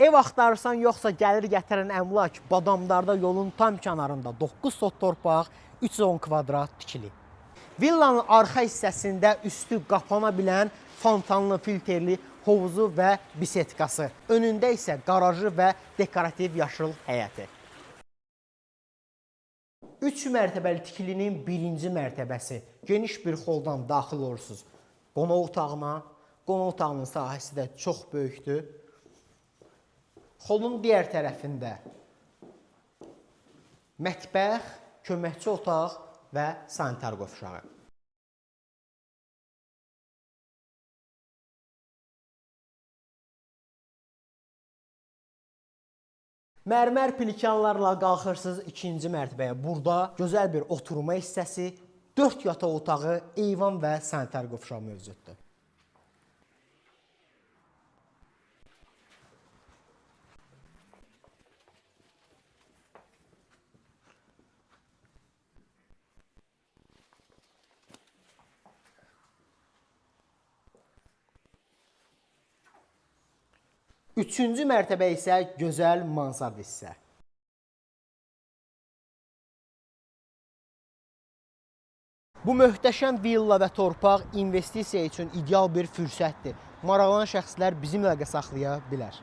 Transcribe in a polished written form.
Ev axtarırsan yoxsa gəlir gətirən əmlak Badamdarda yolun tam kənarında 9 sot torpaq, 310 kvadrat tikili. Villanın arxa hissəsində üstü qapana bilən fontanlı filtrli hovuzu və bisetkası. Önündə isə qarajı və dekorativ yaşıl həyəti. 3 mərtəbəli tikilinin birinci mərtəbəsi. Geniş bir xoldan daxil olursunuz qonaq otağına. Qonaq otağının sahəsi də çox böyükdür. Xolun digər tərəfində mətbəx, köməkçi otaq və sanitar qovşağı. Mərmər pilikanlarla qalxırsınız ikinci mərtəbəyə. Burada gözəl bir oturma hissəsi, 4 yataq otağı, eyvan və sanitar qovşağı mövcuddur. Üçüncü mərtəbə isə gözəl mansard hissə. Bu möhtəşəm villa və torpaq investisiya üçün ideal bir fürsətdir. Maraqlanan şəxslər bizimlə əlaqə saxlaya bilər.